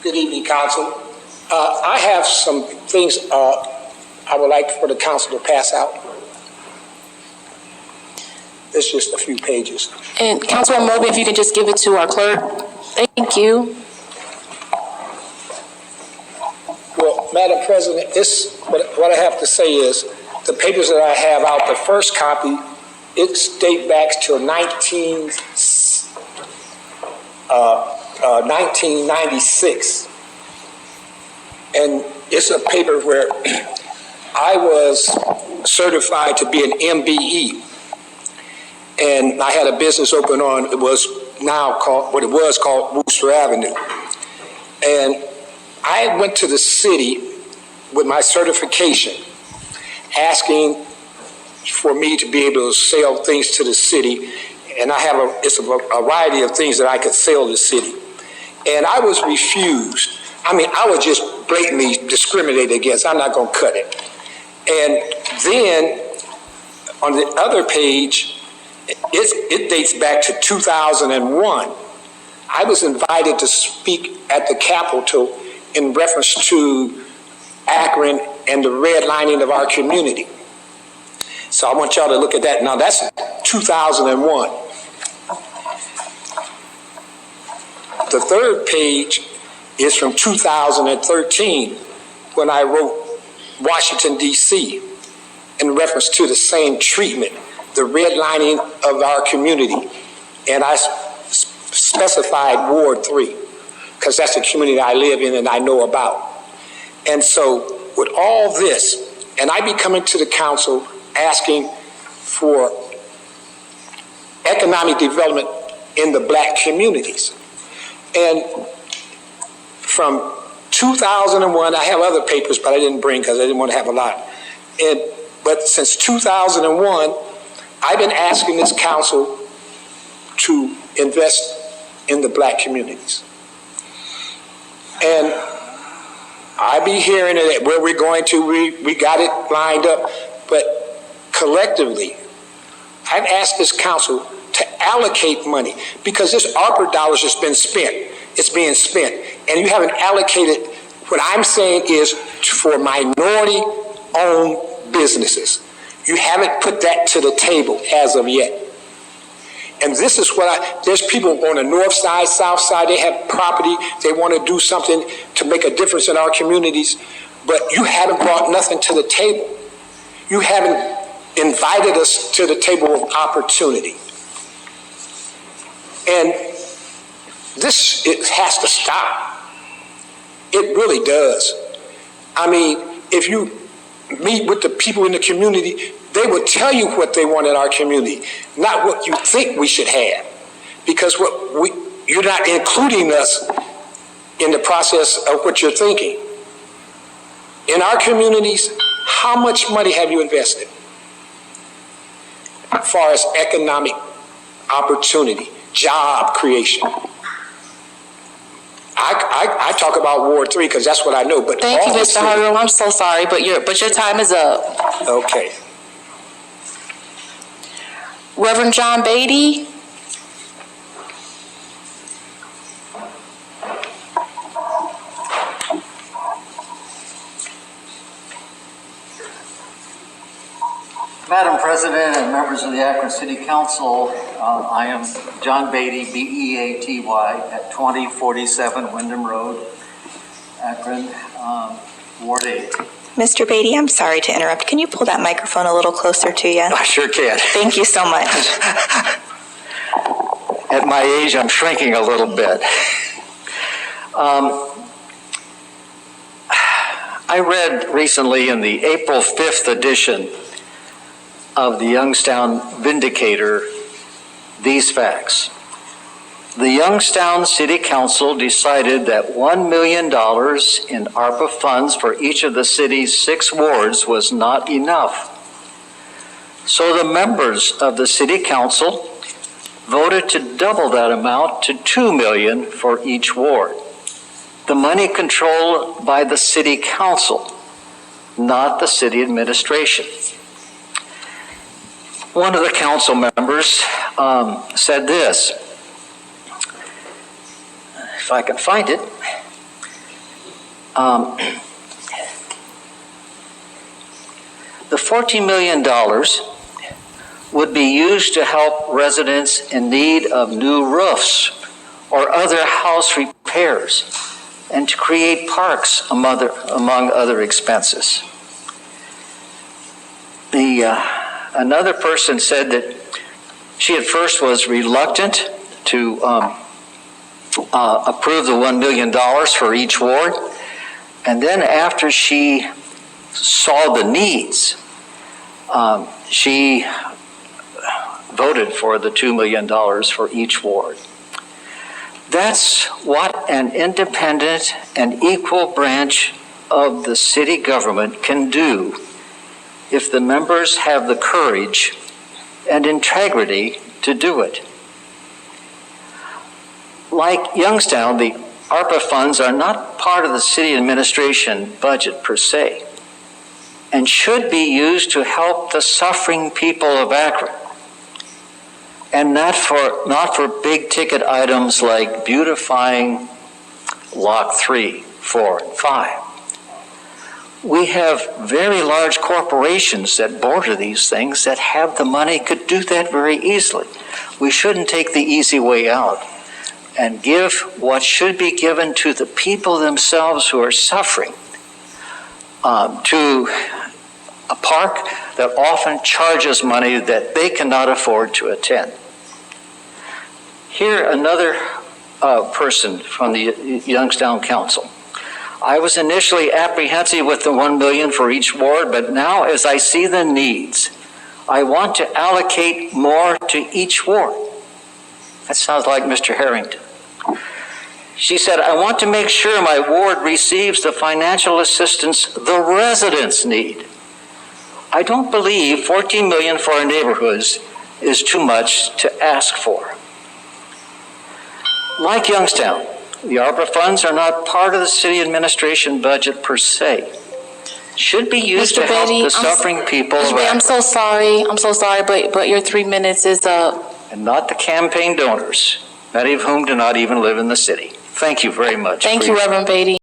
Good evening, Council. I have some things I would like for the Council to pass out. It's just a few pages. And Councilman Mobley, if you could just give it to our clerk. Thank you. Well, Madam President, what I have to say is the papers that I have out, the first copy, it dates back to 1996. And it's a paper where I was certified to be an MBE. And I had a business open on, it was called Wooster Avenue. And I went to the city with my certification, asking for me to be able to sell things to the city. And I have a variety of things that I could sell to the city. And I was refused. I mean, I was just blatantly discriminated against. I'm not going to cut it. And then on the other page, it dates back to 2001. I was invited to speak at the Capitol in reference to Akron and the redlining of our community. So I want y'all to look at that. Now that's 2001. The third page is from 2013 when I wrote Washington, D.C. in reference to the same treatment, the redlining of our community. And I specified Ward 3 because that's the community I live in and I know about. And so with all this, and I be coming to the council asking for economic development in the black communities. And from 2001, I have other papers, but I didn't bring because I didn't want to have a lot. But since 2001, I've been asking this council to invest in the black communities. And I be hearing it where we're going to, we got it lined up, but collectively, I've asked this council to allocate money because this ARPA dollars has been spent. It's being spent. And you haven't allocated, what I'm saying is for minority-owned businesses. You haven't put that to the table as of yet. And this is what there's people on the north side, south side, they have property, they want to do something to make a difference in our communities, but you haven't brought nothing to the table. You haven't invited us to the table of opportunity. And this, it has to stop. It really does. I mean, if you meet with the people in the community, they will tell you what they want in our community, not what you think we should have. Because you're not including us in the process of what you're thinking. In our communities, how much money have you invested as far as economic opportunity, job creation? I talk about Ward 3 because that's what I know. But thank you, Mr. Hargrove. I'm so sorry, but your time is up. Okay. Reverend John Beaty. Madam President and members of the Akron City Council, I am John Beaty, B-E-A-T-Y, at 2047 Wyndham Road, Akron, Ward 8. Mr. Beaty, I'm sorry to interrupt. Can you pull that microphone a little closer to you? I sure can. Thank you so much. At my age, I'm shrinking a little bit. I read recently in the April 5th edition of the Youngstown Vindicator these facts. The Youngstown City Council decided that $1 million in ARPA funds for each of the city's 6 wards was not enough. So the members of the City Council voted to double that amount to $2 million for each ward. The money controlled by the City Council, not the city administration. One of the council members said this, if I can find it, The $14 million would be used to help residents in need of new roofs or other house repairs and to create parks among other expenses. Another person said that she at first was reluctant to approve the $1 million for each ward, and then after she saw the needs, she voted for the $2 million for each ward. That's what an independent and equal branch of the city government can do if the members have the courage and integrity to do it. Like Youngstown, the ARPA funds are not part of the city administration budget per se, and should be used to help the suffering people of Akron, and not for big ticket items like beautifying Lock 3, 4, and 5. We have very large corporations that border these things that have the money, could do that very easily. We shouldn't take the easy way out and give what should be given to the people themselves who are suffering, to a park that often charges money that they cannot afford to attend. Here, another person from the Youngstown Council. I was initially apprehensive with the $1 million for each ward, but now as I see the needs, I want to allocate more to each ward. That sounds like Mr. Harrington. She said, I want to make sure my ward receives the financial assistance the residents need. I don't believe $14 million for our neighborhoods is too much to ask for. Like Youngstown, the ARPA funds are not part of the city administration budget per se. Should be used to help the suffering people of Akron. I'm so sorry, but your 3 minutes is up. And not the campaign donors, many of whom do not even live in the city. Thank you very much. Thank you, Reverend Beaty.